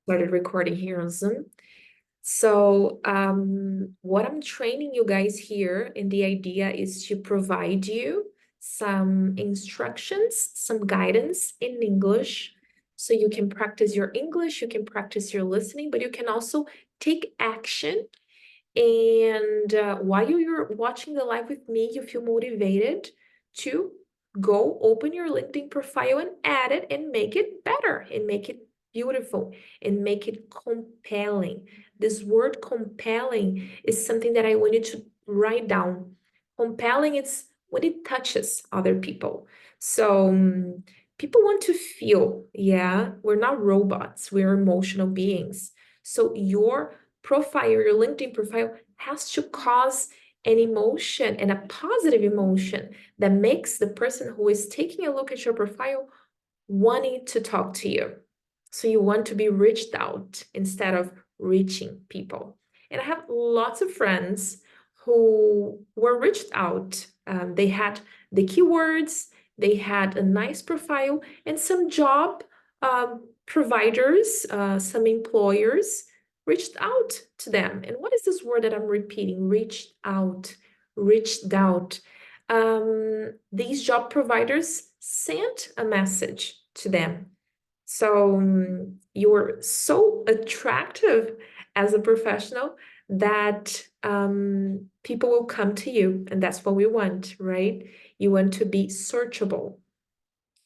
started recording here on Zoom. So what I'm training you guys here, and the idea is to provide you some instructions, some guidance in English, so you can practice your English, you can practice your listening, but you can also take action. And while you're watching the live with me, you feel motivated to go open your LinkedIn profile and add it and make it better and make it beautiful and make it compelling. This word compelling is something that I want you to write down. Compelling is when it touches other people. So people want to feel, yeah, we're not robots, we're emotional beings. So your profile, your LinkedIn profile has to cause an emotion and a positive emotion that makes the person who is taking a look at your profile wanting to talk to you. So you want to be reached out instead of reaching people. And I have lots of friends who were reached out. They had the keywords, they had a nice profile, and some job providers, some employers reached out to them. And what is this word that I'm repeating? Reached out, reached out. These job providers sent a message to them. So you're so attractive as a professional that people will come to you, and that's what we want, right? You want to be searchable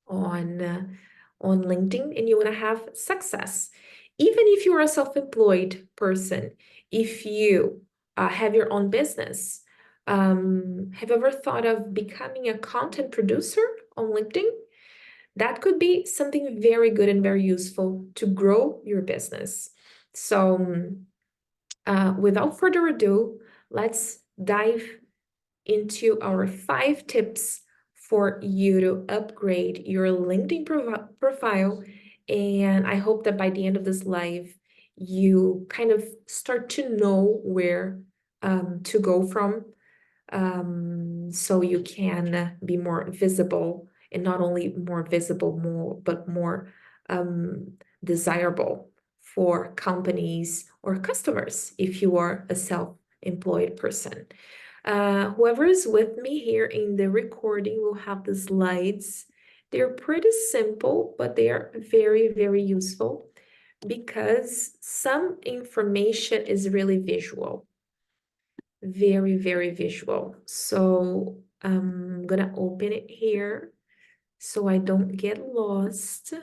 on LinkedIn, and you want to have success. Even if you're a self-employed person, if you have your own business, have you ever thought of becoming a content producer on LinkedIn? That could be something very good and very useful to grow your business. So without further ado, let's dive into our 5 tips for you to upgrade your LinkedIn profile. And I hope that by the end of this live, you kind of start to know where to go from, so you can be more visible, and not only more visible, but more desirable for companies or customers if you are a self-employed person. Whoever is with me here in the recording will have the slides. They're pretty simple, but they are very, very useful because some information is really visual. Very, very visual. So I'm gonna open it here so I don't get lost.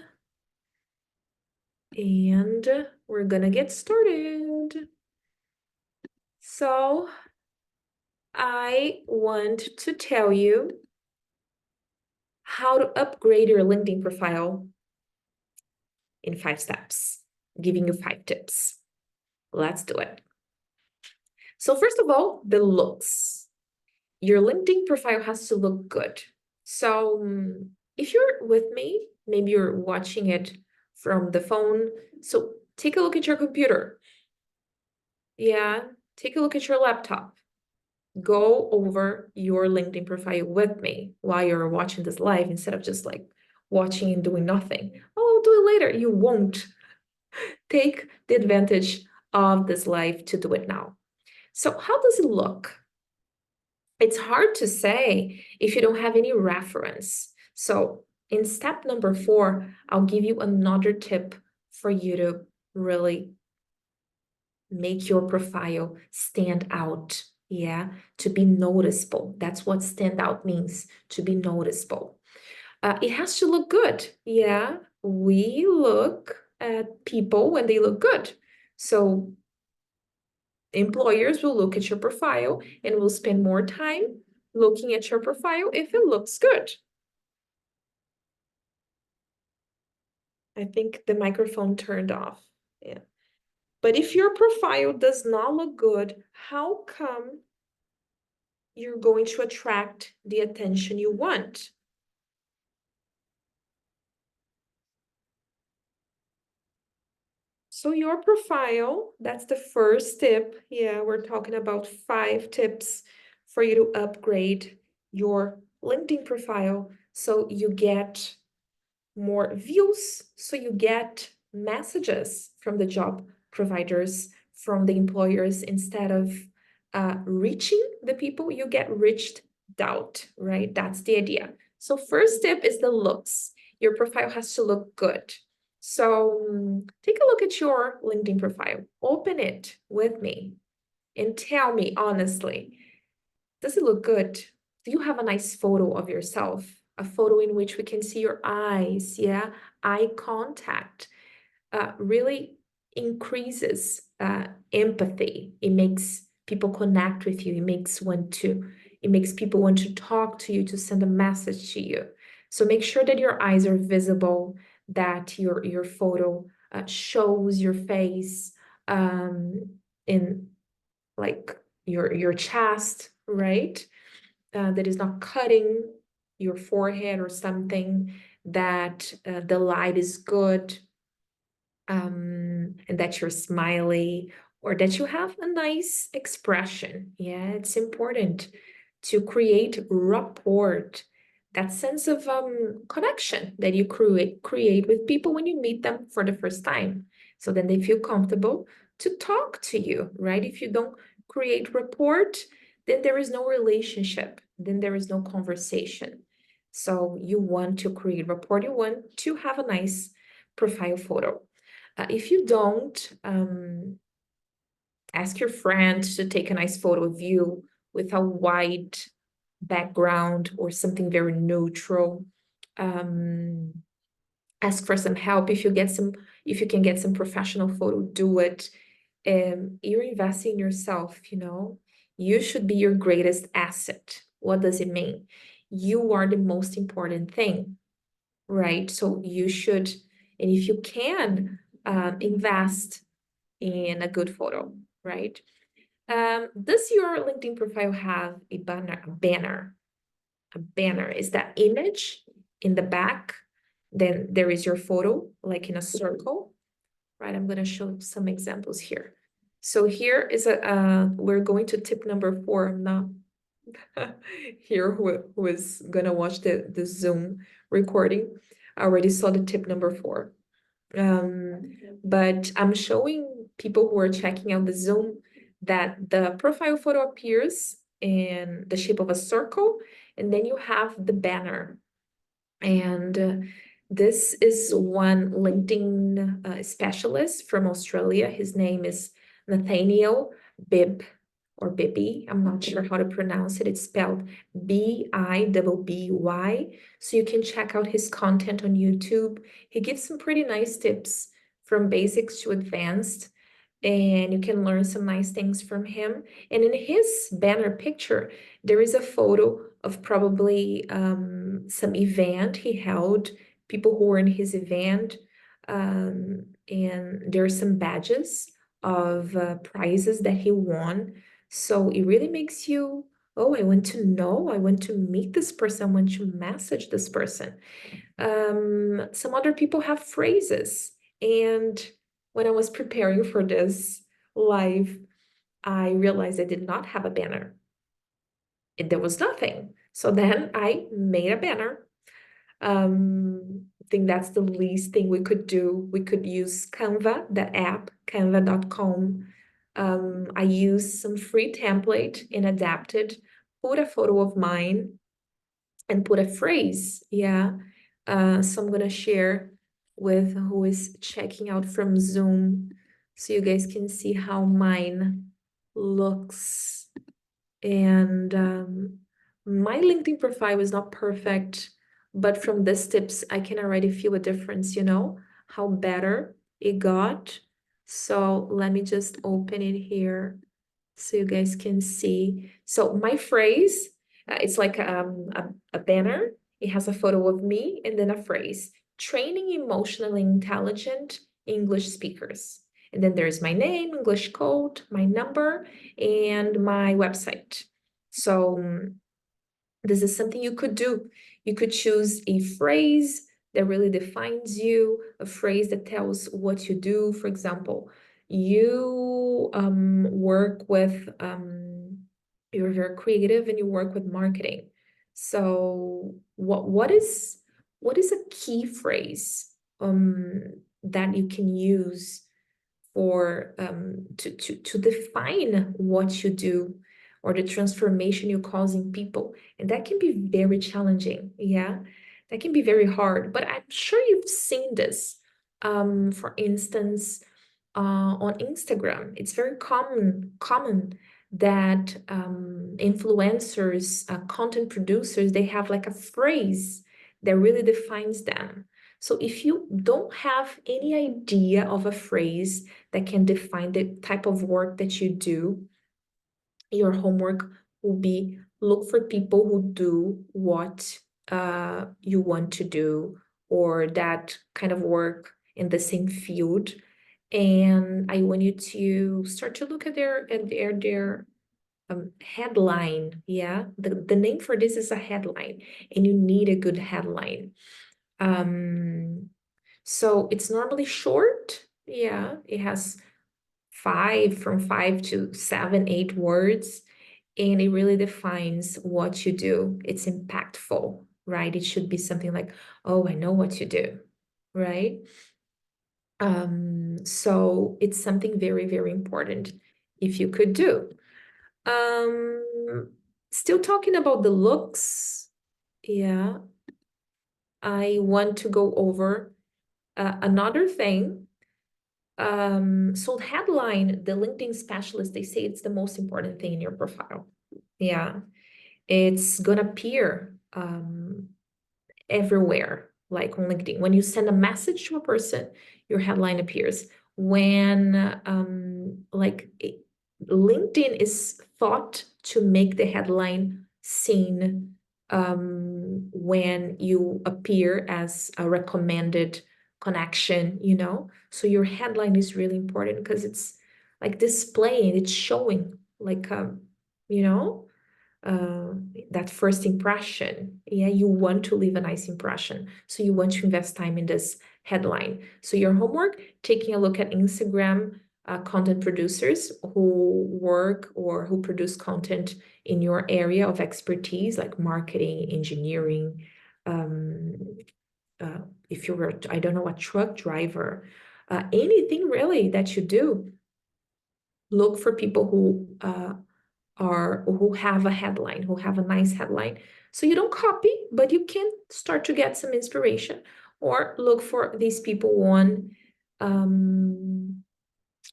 And we're gonna get started. So I want to tell you how to upgrade your LinkedIn profile in 5 steps, giving you 5 tips. Let's do it. So first of all, the looks. Your LinkedIn profile has to look good. So if you're with me, maybe you're watching it from the phone. So take a look at your computer. Yeah, take a look at your laptop. Go over your LinkedIn profile with me while you're watching this live instead of just like watching and doing nothing. Oh, I'll do it later. You won't. Take the advantage of this live to do it now. So how does it look? It's hard to say if you don't have any reference. So in step number 4, I'll give you another tip for you to really make your profile stand out. Yeah, to be noticeable. That's what stand out means, to be noticeable. It has to look good. Yeah, we look at people when they look good. So employers will look at your profile and will spend more time looking at your profile if it looks good. I think the microphone turned off. Yeah. But if your profile does not look good, how come you're going to attract the attention you want? So your profile, that's the first tip. Yeah, we're talking about 5 tips for you to upgrade your LinkedIn profile so you get more views, so you get messages from the job providers, from the employers. Instead of reaching the people, you get reached out, right? That's the idea. So first tip is the looks. Your profile has to look good. So take a look at your LinkedIn profile. Open it with me and tell me honestly, does it look good? Do you have a nice photo of yourself? A photo in which we can see your eyes, yeah? Eye contact really increases empathy. It makes people connect with you. It makes people want to talk to you, to send a message to you. So make sure that your eyes are visible, that your photo shows your face in like your chest, right? That is not cutting your forehead or something, that the light is good, and that you're smiley, or that you have a nice expression. Yeah, it's important to create rapport, that sense of connection that you create with people when you meet them for the first time. So then they feel comfortable to talk to you, right? If you don't create rapport, then there is no relationship, then there is no conversation. So you want to create rapport, you want to have a nice profile photo. If you don't, ask your friend to take a nice photo of you with a white background or something very neutral. Um, ask for some help. If you can get some professional photo, do it. You're investing in yourself, you know. You should be your greatest asset. What does it mean? You are the most important thing, right? So you should, and if you can, invest in a good photo, right? Does your LinkedIn profile have a banner? A banner is that image in the back. Then there is your photo, like in a circle, right? I'm going to show some examples here. So here is we're going to tip number 4. I'm not here who is going to watch the Zoom recording. I already saw the tip number 4. But I'm showing people who are checking out the Zoom that the profile photo appears in the shape of a circle, and then you have the banner. And this is one LinkedIn specialist from Australia. His name is Nathaniel Bibb or Bibby. I'm not sure how to pronounce it. It's spelled Bibby. So you can check out his content on YouTube. He gives some pretty nice tips from basics to advanced, and you can learn some nice things from him. And in his banner picture, there is a photo of probably some event he held, people who were in his event, and there are some badges of prizes that he won. So it really makes you, oh, I want to know, I want to meet this person, I want to message this person. Some other people have phrases, and when I was preparing for this live, I realized I did not have a banner. There was nothing. So then I made a banner. I think that's the least thing we could do. We could use Canva, that app, canva.com. I used some free template and adapted, put a photo of mine and put a phrase. Yeah. So I'm gonna share with who is checking out from Zoom so you guys can see how mine looks. And my LinkedIn profile is not perfect, but from these tips, I can already feel a difference, you know, how better it got. So let me just open it here so you guys can see. So my phrase, it's like a banner. It has a photo of me and then a phrase, training emotionally intelligent English speakers. And then there's my name, English code, my number, and my website. So this is something you could do. You could choose a phrase that really defines you, a phrase that tells what you do. For example, you work with, you're very creative and you work with marketing. So what is a key phrase that you can use for to define what you do or the transformation you cause in people. And that can be very challenging. Yeah, that can be very hard, but I'm sure you've seen this. For instance, on Instagram, it's very common that influencers, content producers, they have like a phrase that really defines them. So if you don't have any idea of a phrase that can define the type of work that you do, your homework will be look for people who do what you want to do, or that kind of work in the same field. And I want you to start to look at their headline. Yeah, the name for this is a headline, and you need a good headline. So it's normally short. Yeah, it has from 5 to 7, 8 words, and it really defines what you do. It's impactful, right? It should be something like, oh, I know what you do, right? So it's something very, very important if you could do. Still talking about the looks, yeah, I want to go over another thing. So headline, the LinkedIn specialist, they say it's the most important thing in your profile. Yeah, it's gonna appear everywhere, like on LinkedIn. When you send a message to a person, your headline appears. When LinkedIn is thought to make the headline seen when you appear as a recommended connection, So your headline is really important because it's like displaying, it's showing like you know uh, that first impression. Yeah, you want to leave a nice impression. So you want to invest time in this headline. So your homework, taking a look at Instagram content producers who work or who produce content in your area of expertise, like marketing, engineering. Um, if you were, I don't know, a truck driver, anything really that you do, look for people who have a headline, who have a nice headline. So you don't copy, but you can start to get some inspiration, or look for these people on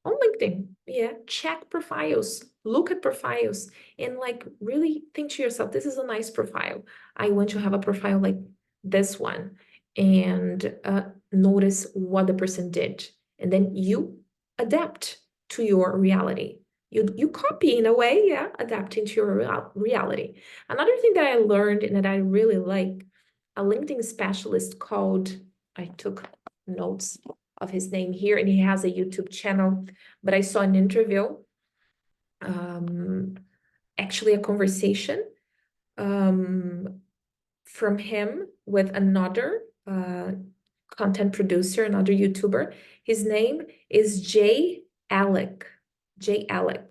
LinkedIn. Yeah, check profiles, look at profiles, and like really think to yourself, this is a nice profile. I want to have a profile like this one, and notice what the person did, and then you adapt to your reality. You copy in a way, yeah, adapting to your reality. Another thing that I learned and that I really like, a LinkedIn specialist called, I took notes of his name here, and he has a YouTube channel, but I saw an interview, actually a conversation from him with another content producer, another YouTuber. His name is Jay Alec. Jay Alec.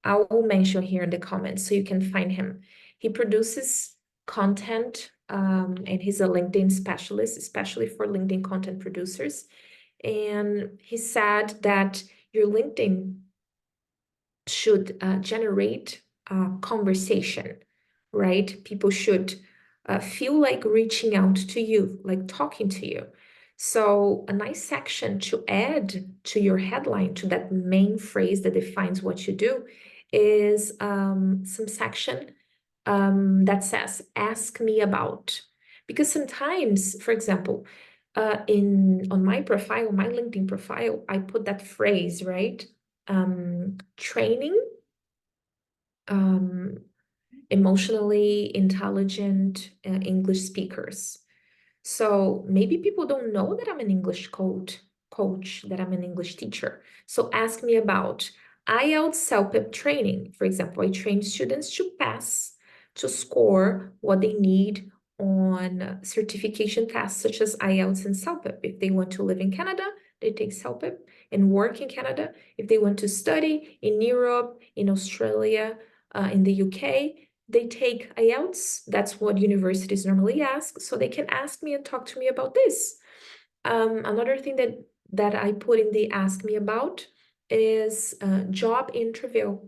I will mention here in the comments so you can find him. He produces content, and he's a LinkedIn specialist, especially for LinkedIn content producers. And he said that your LinkedIn should generate a conversation, right? People should feel like reaching out to you, like talking to you. So a nice section to add to your headline, to that main phrase that defines what you do, is some section that says, ask me about. Because sometimes, for example, on my profile, my LinkedIn profile, I put that phrase, right? Training emotionally intelligent English speakers. So maybe people don't know that I'm an English coach, that I'm an English teacher. So ask me about IELTS self-pep training. For example, I train students to pass, to score what they need on certification tests such as IELTS and self-pep. If they want to live in Canada, they take self-pep and work in Canada. If they want to study in Europe, in Australia, in the UK, they take IELTS. That's what universities normally ask. So they can ask me and talk to me about this. Another thing that that I put in the Ask Me About is job interview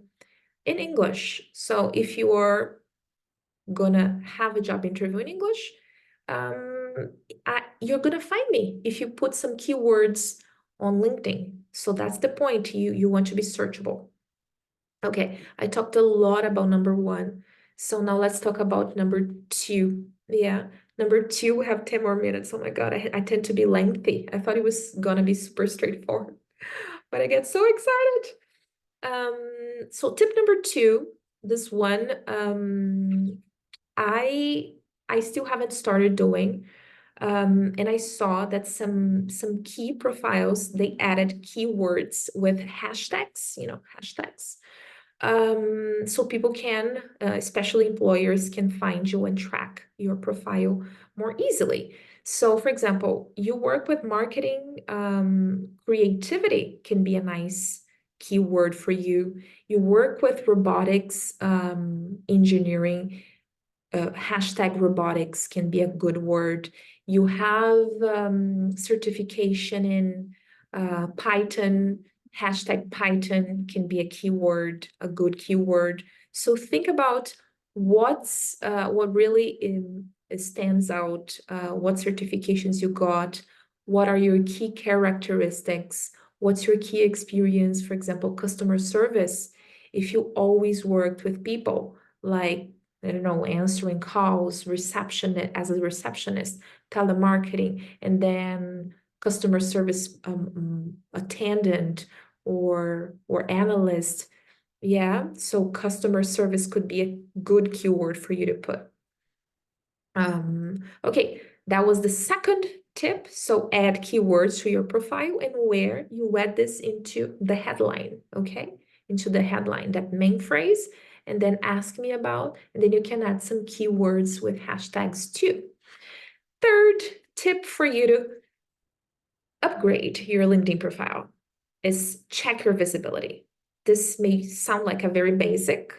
in English. So if you are gonna have a job interview in English, you're gonna find me if you put some keywords on LinkedIn. So that's the point. You want to be searchable. Okay, I talked a lot about number one. So now let's talk about number two. Yeah, number two, we have 10 more minutes. Oh my God, I tend to be lengthy. I thought it was gonna be super straightforward, but I get so excited. So tip number two, this one, I still haven't started doing. And I saw that some key profiles, they added keywords with hashtags, hashtags. So people can, especially employers, can find you and track your profile more easily. So, for example, you work with marketing, creativity can be a nice keyword for you. You work with robotics, engineering, hashtag robotics can be a good word. You have certification in Python, hashtag Python can be a keyword, a good keyword. So think about what really stands out, what certifications you got, what are your key characteristics, what's your key experience, for example, customer service. If you always worked with people, like I don't know, answering calls, as a receptionist, telemarketing, and then customer service attendant or analyst. Yeah, so customer service could be a good keyword for you to put. Okay, that was the second tip. So add keywords to your profile and where you add this into the headline, okay? Into the headline, that main phrase, and then ask me about, and then you can add some keywords with hashtags too. Third tip for you to upgrade your LinkedIn profile is check your visibility. This may sound like a very basic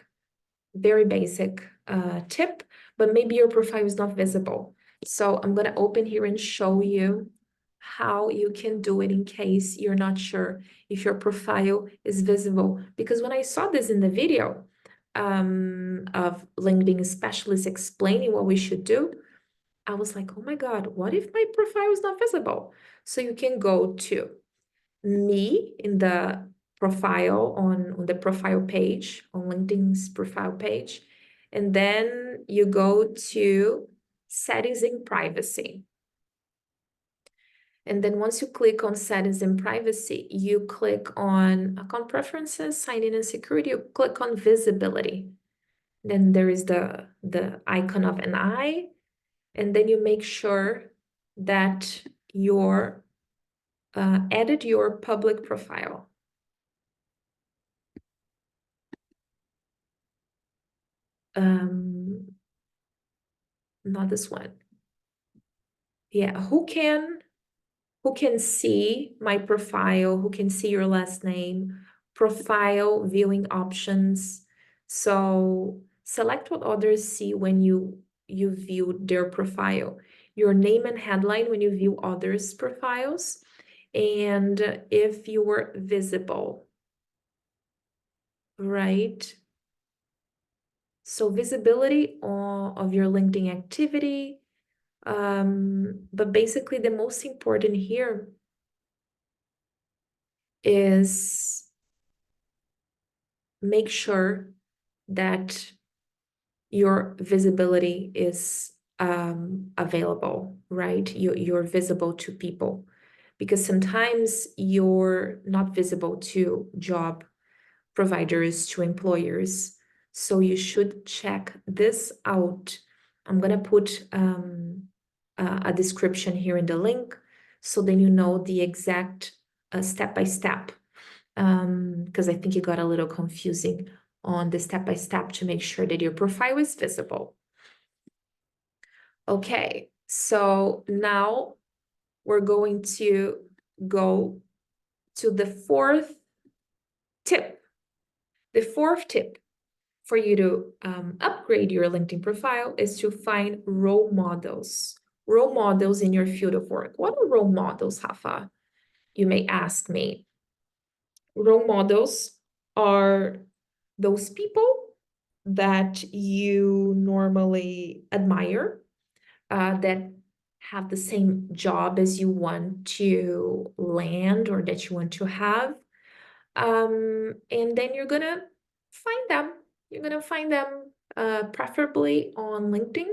tip, but maybe your profile is not visible. So I'm going to open here and show you how you can do it in case you're not sure if your profile is visible. Because when I saw this in the video of LinkedIn specialists explaining what we should do, I was like, oh my God, what if my profile is not visible? So you can go to me in the profile on the profile page, on LinkedIn's profile page, and then you go to settings and privacy. And then once you click on settings and privacy, you click on account preferences, sign in and security, you click on visibility. Then there is the icon of an eye, and then you make sure that you're edit your public profile. Not this one. Yeah, who can see my profile, who can see your last name, profile viewing options. So select what others see when you view their profile, your name and headline when you view others' profiles, and if you were visible, right? So visibility of your LinkedIn activity, but basically the most important here is make sure that your visibility is available, right? You're visible to people, because sometimes you're not visible to job providers, to employers. So you should check this out. I'm gonna put a description here in the link, so then you know the exact step-by-step, because I think it got a little confusing on the step-by-step to make sure that your profile is visible. Okay, so now we're going to go to the fourth tip. The fourth tip for you to upgrade your LinkedIn profile is to find role models in your field of work. What are role models, Rafa? You may ask me, role models are those people that you normally admire, that have the same job as you want to land or that you want to have. And then you're gonna find them. You're gonna find them preferably on LinkedIn,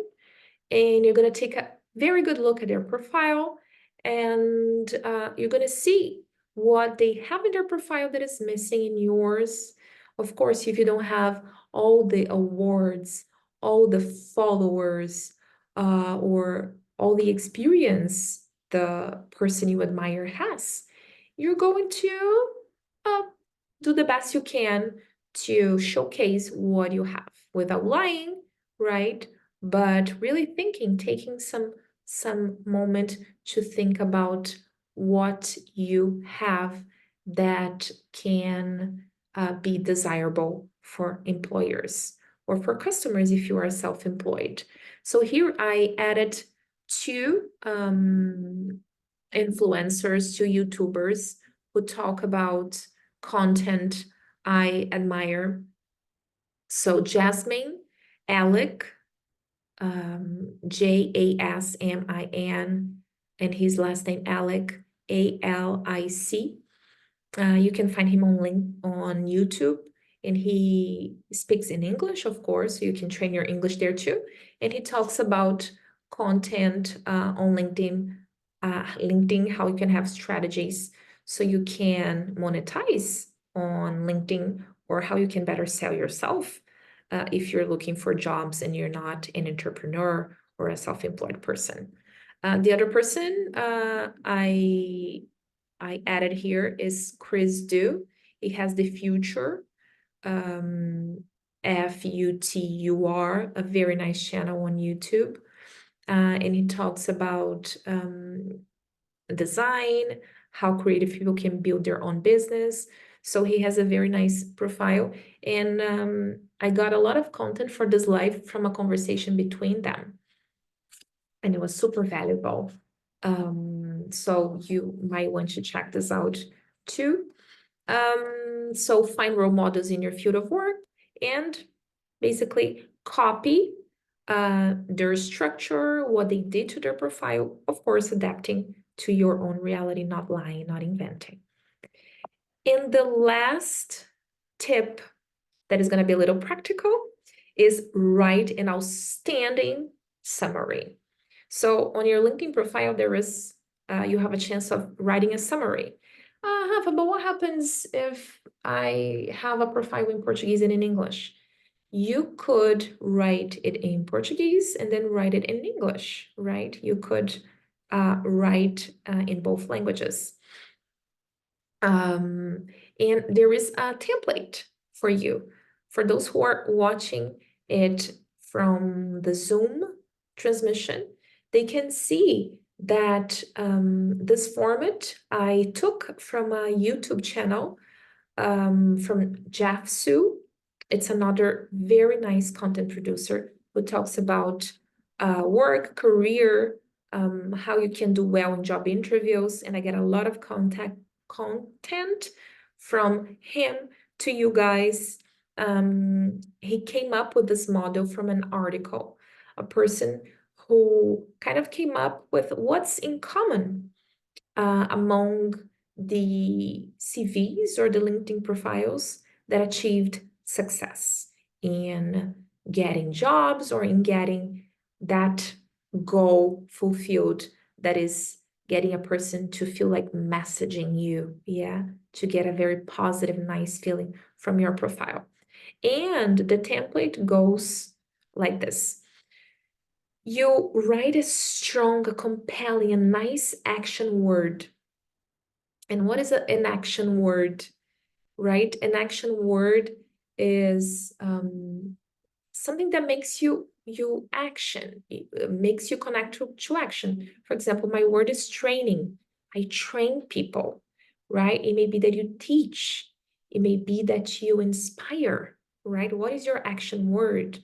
and you're going to take a very good look at their profile, and you're going to see what they have in their profile that is missing in yours. Of course, if you don't have all the awards, all the followers, or all the experience the person you admire has, you're going to uh, do the best you can to showcase what you have without lying, right? But really thinking, taking some moment to think about what you have that can be desirable for employers or for customers if you are self-employed. So here I added two influencers, two YouTubers who talk about content I admire. So Jasmine, Alec, Jasmin, and his last name Alec, Alic. You can find him on YouTube, and he speaks in English, of course, so you can train your English there too. And he talks about content on LinkedIn, how you can have strategies so you can monetize on LinkedIn, or how you can better sell yourself if you're looking for jobs and you're not an entrepreneur or a self-employed person. The other person I added here is Chris Do. He has the Future, Futur, a very nice channel on YouTube. And he talks about design, how creative people can build their own business. So he has a very nice profile. And I got a lot of content for this live from a conversation between them. And it was super valuable. So you might want to check this out too. So find role models in your field of work and basically copy their structure, what they did to their profile, of course, adapting to your own reality, not lying, not inventing. And the last tip that is going to be a little practical is write an outstanding summary. So on your LinkedIn profile, there is, you have a chance of writing a summary. Rafa, but what happens if I have a profile in Portuguese and in English? You could write it in Portuguese and then write it in English, right? You could write in both languages. And there is a template for you. For those who are watching it from the Zoom transmission, they can see that this format I took from a YouTube channel from Jeff Su. It's another very nice content producer who talks about work, career, how you can do well in job interviews, and I get a lot of content from him to you guys. He came up with this model from an article, a person who kind of came up with what's in common among the CVs or the LinkedIn profiles that achieved success in getting jobs or in getting that goal fulfilled, that is getting a person to feel like messaging you, yeah, to get a very positive, nice feeling from your profile. And the template goes like this. You write a strong, a compelling, a nice action word. And what is an action word, right? An action word is something that makes you action, makes you connect to action. For example, my word is training. I train people, right? It may be that you teach. It may be that you inspire, right? What is your action word?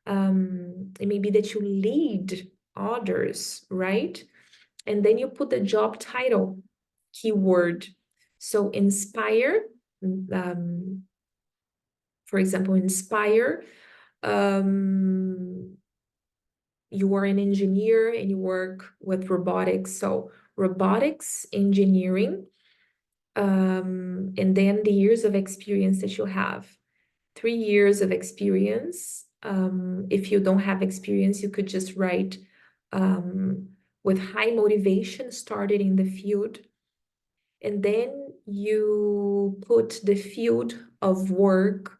It may be that you lead others, right? And then you put the job title keyword. So inspire, for example, inspire, you are an engineer and you work with robotics. So robotics, engineering, and then the years of experience that you have. 3 years of experience. If you don't have experience, you could just write with high motivation, started in the field. And then you put the field of work,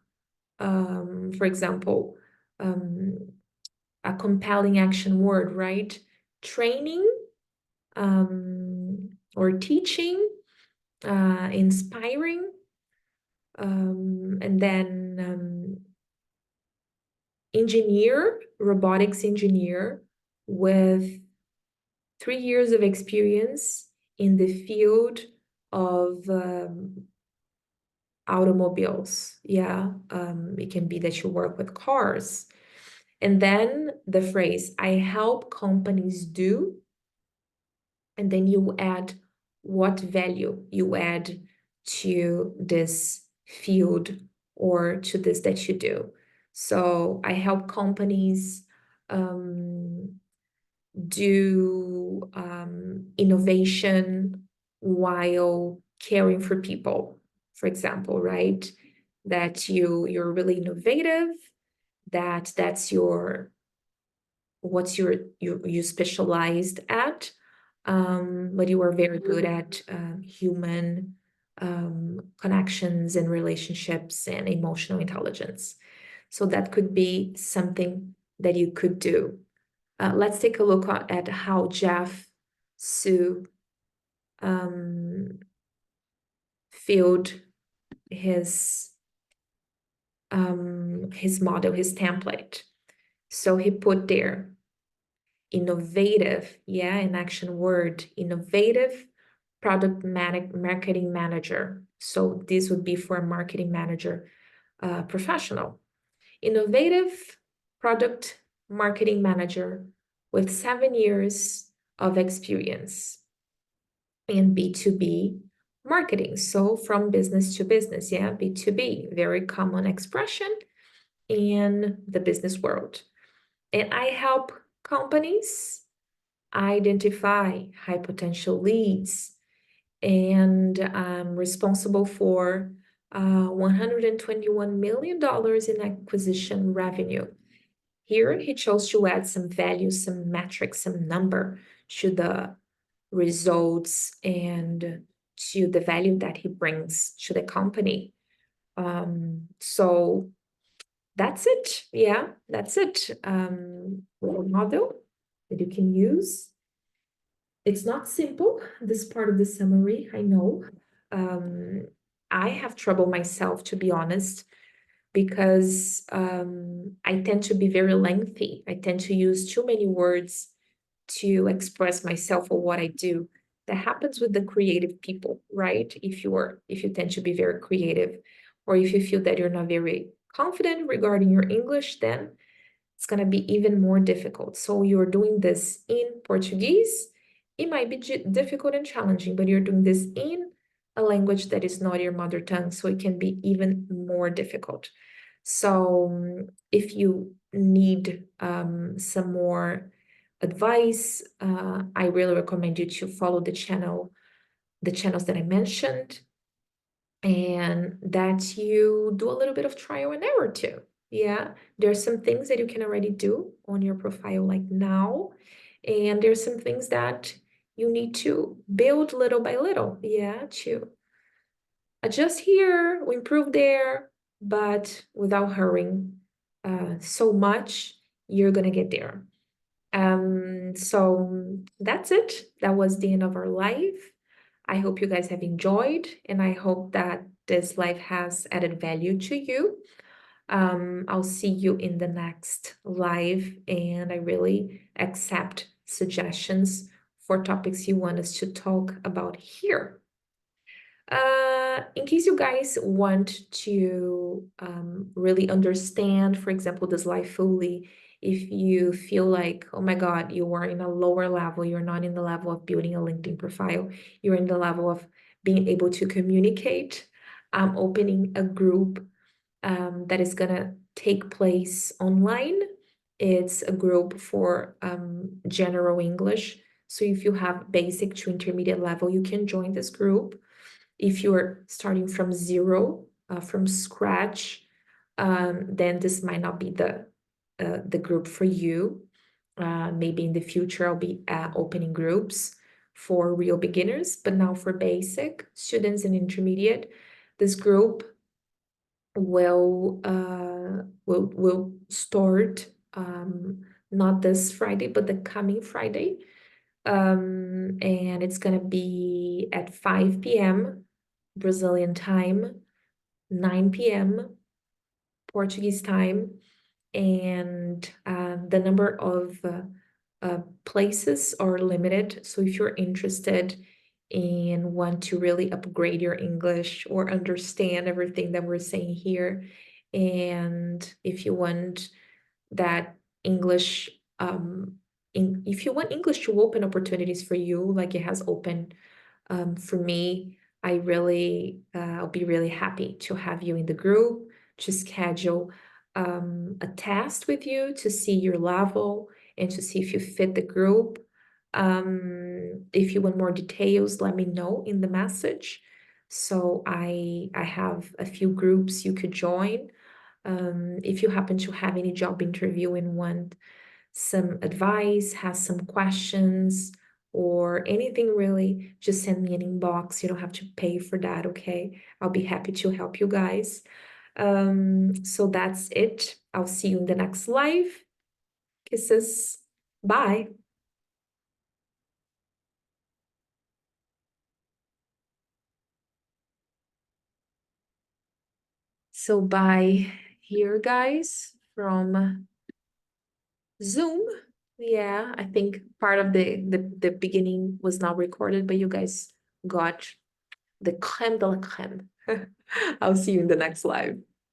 for example, a compelling action word, right? Training, or teaching, inspiring, and then engineer, robotics engineer with 3 years of experience in the field of automobiles. Yeah, it can be that you work with cars. And then the phrase, I help companies do, and then you add what value you add to this field or to this that you do. So I help companies do innovation while caring for people, for example, right? That you're really innovative, that's your what's you specialized at, but you are very good at human connections and relationships and emotional intelligence. So that could be something that you could do. Let's take a look at how Jeff Sue filled his model, his template. So he put there innovative, yeah, an action word, innovative product marketing manager. So this would be for a marketing manager professional. Innovative product marketing manager with 7 years of experience in B2B marketing. So from business to business, yeah, B2B, very common expression in the business world. And I help companies identify high potential leads, and I'm responsible for $121 million in acquisition revenue. Here, he chose to add some value, some metrics, some number to the results and to the value that he brings to the company. So that's it. Yeah, that's it. Model that you can use. It's not simple, this part of the summary, I know. I have trouble myself, to be honest, because I tend to be very lengthy. I tend to use too many words to express myself or what I do. That happens with the creative people, right? If you tend to be very creative, or if you feel that you're not very confident regarding your English, then it's going to be even more difficult. So you're doing this in Portuguese. It might be difficult and challenging, but you're doing this in a language that is not your mother tongue, so it can be even more difficult. So if you need some more advice, I really recommend you to follow the channels that I mentioned, and that you do a little bit of trial and error too. Yeah, there's some things that you can already do on your profile like now, and there's some things that you need to build little by little, yeah, to adjust here, improve there, but without hurrying so much. You're gonna get there. So that's it. That was the end of our live. I hope you guys have enjoyed, and I hope that this live has added value to you. I'll see you in the next live, and I really accept suggestions for topics you want us to talk about here. In case you guys want to really understand, for example, this live fully, If you feel like, oh my God, you are in a lower level, you're not in the level of building a LinkedIn profile, you're in the level of being able to communicate, I'm opening a group that is gonna take place online. It's a group for general English. So if you have basic to intermediate level, you can join this group. If you're starting from zero, from scratch, then this might not be the group for you. Maybe in the future, I'll be opening groups for real beginners, but now for basic students and intermediate, this group will start not this Friday, but the coming Friday. And it's gonna be at 5 p.m. Brazilian time, 9 p.m. Portuguese time, and the number of places are limited. So if you're interested and want to really upgrade your English or understand everything that we're saying here, and if you want that English, if you want English to open opportunities for you, like it has opened for me, I'll be really happy to have you in the group, to schedule a test with you to see your level and to see if you fit the group. If you want more details, let me know in the message. So I have a few groups you could join. If you happen to have any job interview and want some advice, has some questions, or anything really, just send me an inbox. You don't have to pay for that, okay? I'll be happy to help you guys. So that's it. I'll see you in the next live. Kisses. Bye. So bye here, guys, from Zoom. Yeah, I think part of the beginning was not recorded, but you guys got the creme de la creme. I'll see you in the next live.